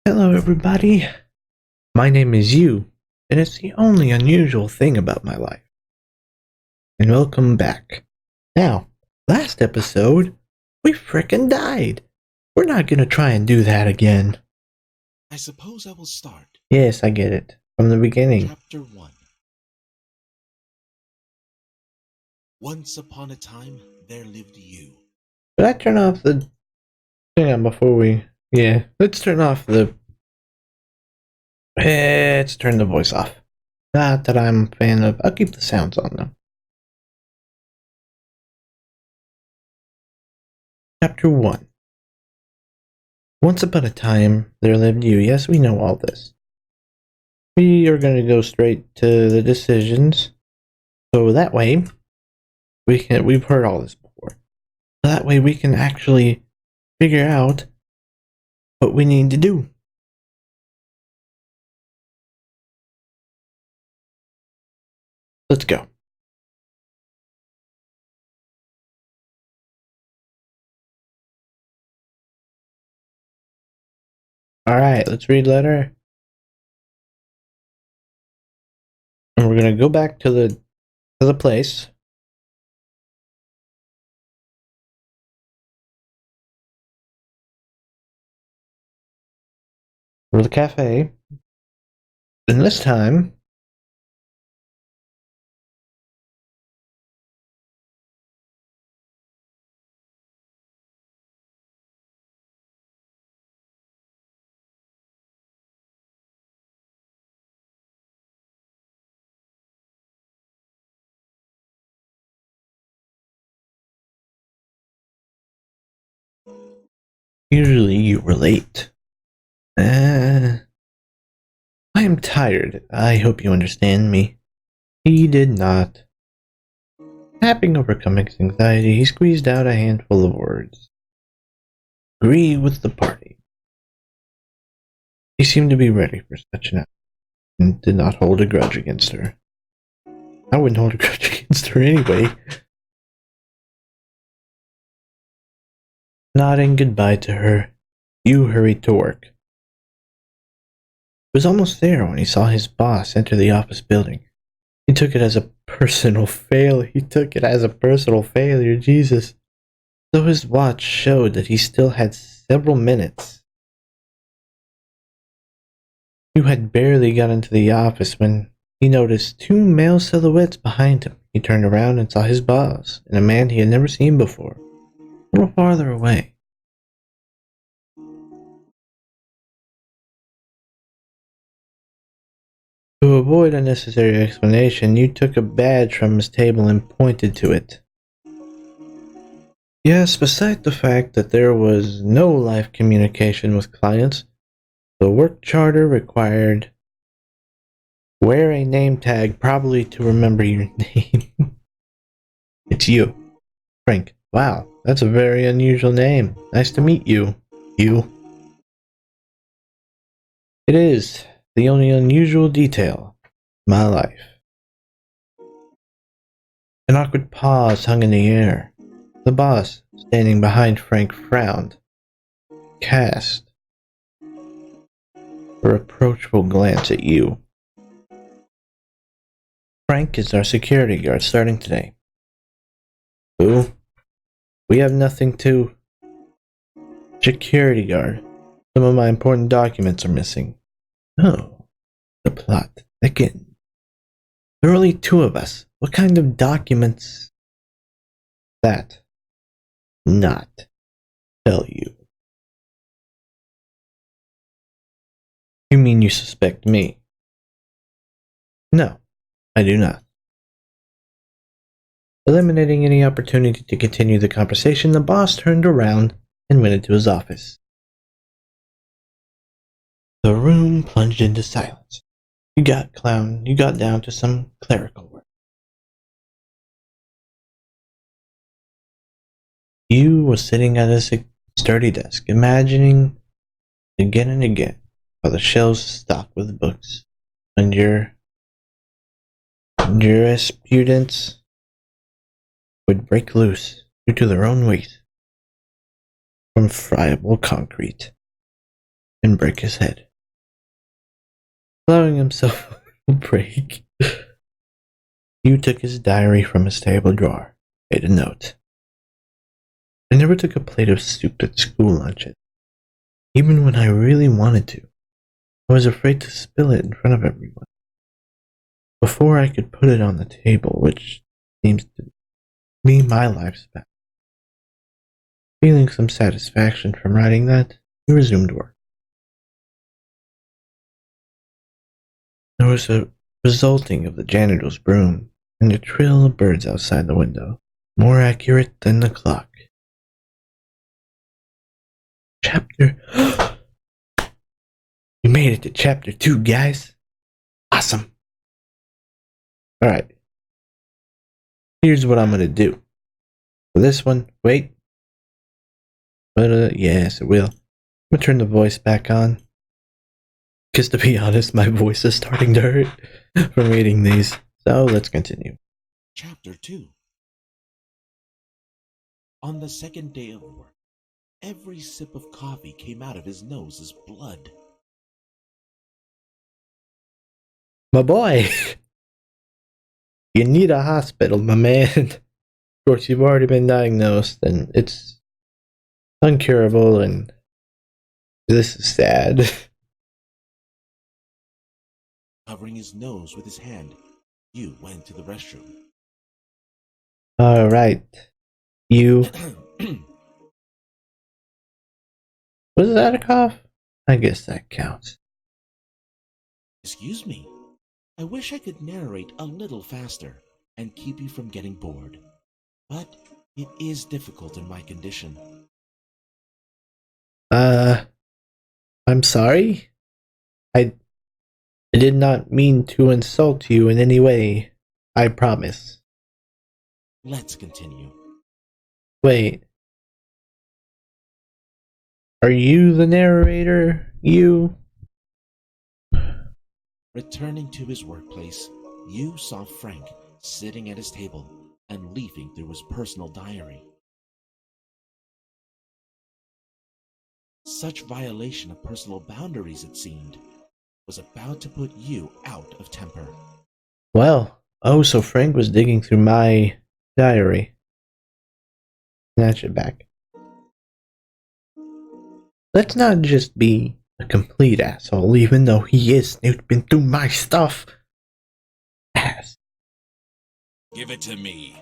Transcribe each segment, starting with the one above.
Hello, everybody. My name is you, and it's the only unusual thing about my life. And welcome back. Now, last episode, we frickin' died. We're not gonna try and do that again. I suppose I will start. Yes, I get it. From the beginning. Chapter 1. Once upon a time, there lived you. Did I turn off the... Hang on, before we... Yeah, let's turn off the... Let's turn the voice off. Not that I'm a fan of... I'll keep the sounds on, though. Chapter 1. Once upon a time, there lived you. Yes, we know all this. We are going to go straight to the decisions. So that way, we've heard all this before. So that way we can actually figure out what we need to do. Let's go. Alright, let's read letter. And we're going to go back to the place. Or the cafe. And this time, usually you were late. I am tired. I hope you understand me. He did not. Having overcome his anxiety, he squeezed out a handful of words. Agree with the party. He seemed to be ready for such an act, and did not hold a grudge against her. I wouldn't hold a grudge against her anyway. Nodding goodbye to her, Yu hurried to work. He was almost there when he saw his boss enter the office building. He took it as a personal failure. Jesus. Though his watch showed that he still had several minutes. Yu had barely got into the office when he noticed two male silhouettes behind him. He turned around and saw his boss, and a man he had never seen before, a little farther away. To avoid unnecessary explanation, Yu took a badge from his table and pointed to it. Yes, beside the fact that there was no live communication with clients, the work charter required wear a name tag, probably to remember your name. It's you, Frank. Wow, that's a very unusual name. Nice to meet you, Yu. It is the only unusual detail of my life. An awkward pause hung in the air. The boss, standing behind Frank, frowned, cast a reproachful glance at Yu. Frank is our security guard starting today. Who? We have nothing to... Security guard. Some of my important documents are missing. Oh, the plot thickens. There are only two of us. What kind of documents? That. Not tell you. You mean you suspect me? No, I do not. Eliminating any opportunity to continue the conversation, the boss turned around and went into his office. The room plunged into silence. You got down to some clerical work. Yu was sitting at his sturdy desk, imagining again and again how the shelves stocked with books and your jurisprudence would break loose due to their own weight from friable concrete. and break his head. Allowing himself a break, Hugh took his diary from his table drawer, made a note. I never took a plate of soup at school lunches, even when I really wanted to. I was afraid to spill it in front of everyone before I could put it on the table, which seems to be my lifespan. Feeling some satisfaction from writing that, he resumed work. There was a resulting of the janitor's broom and a trill of birds outside the window, more accurate than the clock. Chapter... We made it to chapter 2, guys. Awesome. Alright. Here's what I'm gonna do. For this one, wait. But, yes, it will. I'm gonna turn the voice back on. Because to be honest, my voice is starting to hurt from reading these. So, let's continue. Chapter 2. On the second day of work, every sip of coffee came out of his nose as blood. My boy! You need a hospital, my man. Of course, you've already been diagnosed, and it's uncurable, and this is sad. Covering his nose with his hand, Hugh went to the restroom. Alright. You... Was that a cough? I guess that counts. Excuse me. I wish I could narrate a little faster and keep you from getting bored, but it is difficult in my condition. I'm sorry? I did not mean to insult you in any way. I promise. Let's continue. Wait. Are you the narrator? You? Returning to his workplace, Hugh saw Frank sitting at his table and leafing through his personal diary. Such violation of personal boundaries, it seemed, was about to put Hugh out of temper. Well, oh, so Frank was digging through my diary. Snatch it back. Let's not just be a complete asshole, even though he is snooping through my stuff. Ass. Give it to me.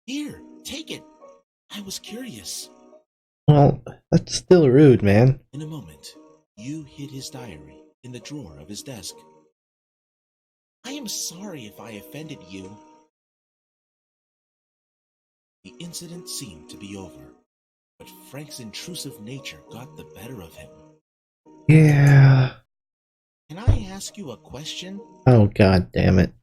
Here, take it. I was curious. Well, that's still rude, man. In a moment, Hugh hid his diary in the drawer of his desk. I am sorry if I offended you. The incident seemed to be over, but Frank's intrusive nature got the better of him. Yeah. Can I ask you a question? Oh, god damn it.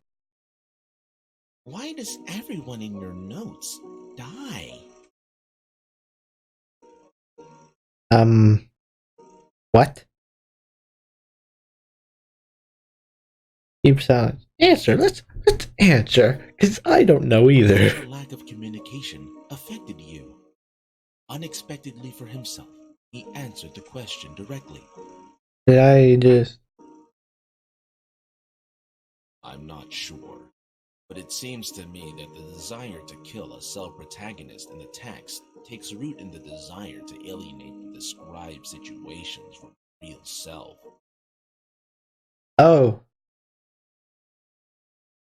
Why does everyone in your notes die? What? Keep silent. Answer, let's answer, because I don't know either. The lack of communication affected you. Unexpectedly for himself, he answered the question directly. Did I just... I'm not sure, but it seems to me that the desire to kill a self-protagonist in the text takes root in the desire to alienate the described situations from the real self. Oh.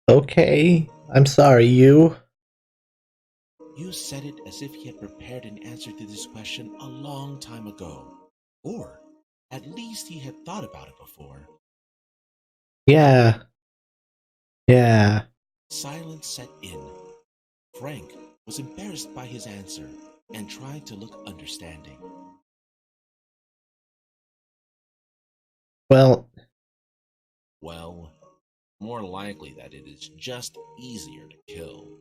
Okay. I'm sorry, you. You said it as if he had prepared an answer to this question a long time ago, or at least he had thought about it before. Yeah. Yeah. Silence set in. Frank was embarrassed by his answer and tried to look understanding. Well, more likely that it is just easier to kill.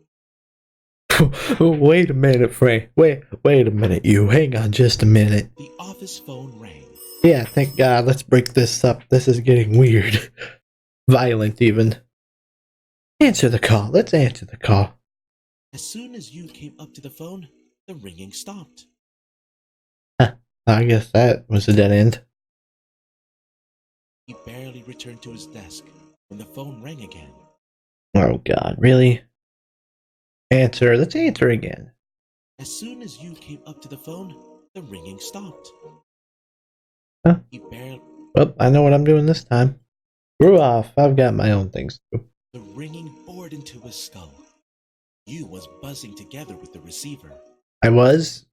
wait a minute, Frank. Wait a minute, you. Hang on just a minute. The office phone rang. Yeah, thank God. Let's break this up. This is getting weird. Violent, even. Answer the call. Let's answer the call. As soon as you came up to the phone, the ringing stopped. I guess that was a dead end. He barely returned to his desk when the phone rang again. Oh god, really? Answer. Let's answer again. As soon as you came up to the phone, the ringing stopped. Huh? He barely. Well, I know what I'm doing this time. Screw off. I've got my own things to do. The ringing bored into his skull. You was buzzing together with the receiver. I was?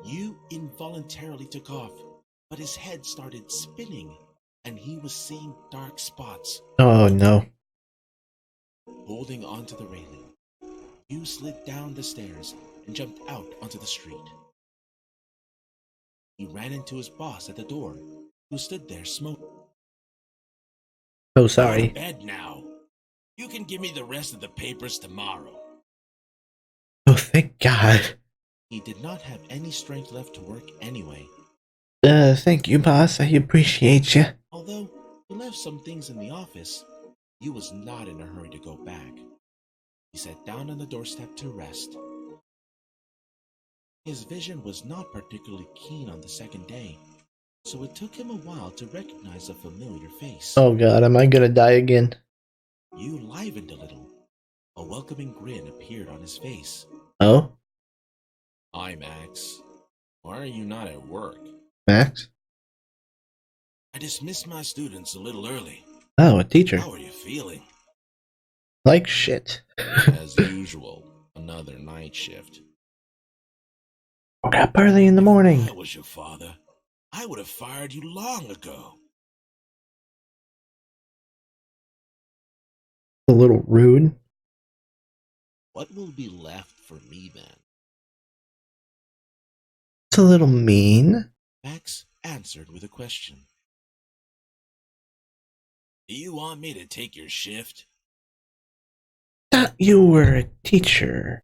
You involuntarily took off, but his head started spinning, and he was seeing dark spots. Oh no. Holding onto the railing, you slid down the stairs and jumped out onto the street. He ran into his boss at the door, who stood there smoking. Oh, Go sorry. to bed now. You can give me the rest of the papers tomorrow. Oh, thank God. He did not have any strength left to work anyway. Thank you, boss. I appreciate you. Although he left some things in the office, he was not in a hurry to go back. He sat down on the doorstep to rest. His vision was not particularly keen on the second day, so it took him a while to recognize a familiar face. Oh God, am I gonna die again? You livened a little. A welcoming grin appeared on his face. Oh? Hi, Max. Why are you not at work? Max? I dismissed my students a little early. Oh, a teacher. How are you feeling? Like shit. As usual, another night shift. Woke up early in the morning. If I was your father, I would have fired you long ago. A little rude. What will be left for me then? It's a little mean. Max answered with a question. Do you want me to take your shift? Thought you were a teacher.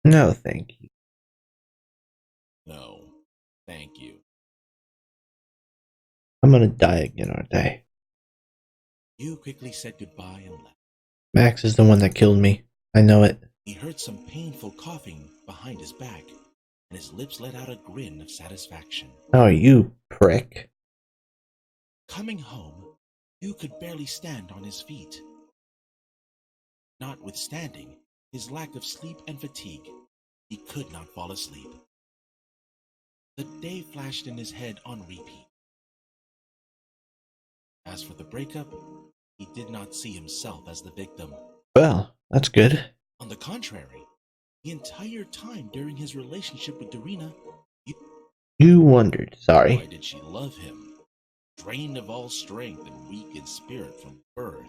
No, thank you. No, thank you. I'm gonna die again, aren't I? You quickly said goodbye and left. Max is the one that killed me. I know it. He heard some painful coughing behind his back, and his lips let out a grin of satisfaction. Oh, you prick. Coming home, you could barely stand on his feet. Notwithstanding his lack of sleep and fatigue, he could not fall asleep. The day flashed in his head on repeat. As for the breakup, he did not see himself as the victim. Well, that's good. On the contrary, the entire time during his relationship with Darina, You wondered, why sorry. did she love him? Drained of all strength and weak in spirit from birth.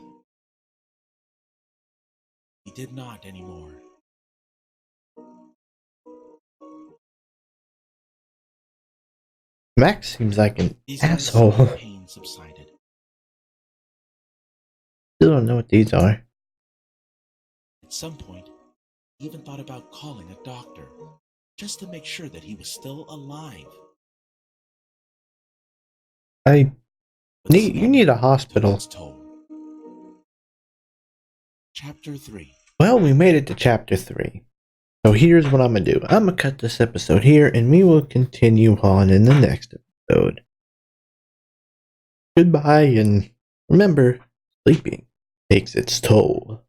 He did not anymore. Max seems like an Dizziness asshole. and pain subsided. Still don't know what these are. At some point, he even thought about calling a doctor, just to make sure that he was still alive. You But need a took hospital. its toll. Chapter 3. Well, we made it to chapter 3. So here's what I'm gonna do. I'm gonna cut this episode here, and we will continue on in the next episode. Goodbye, and remember, sleeping takes its toll.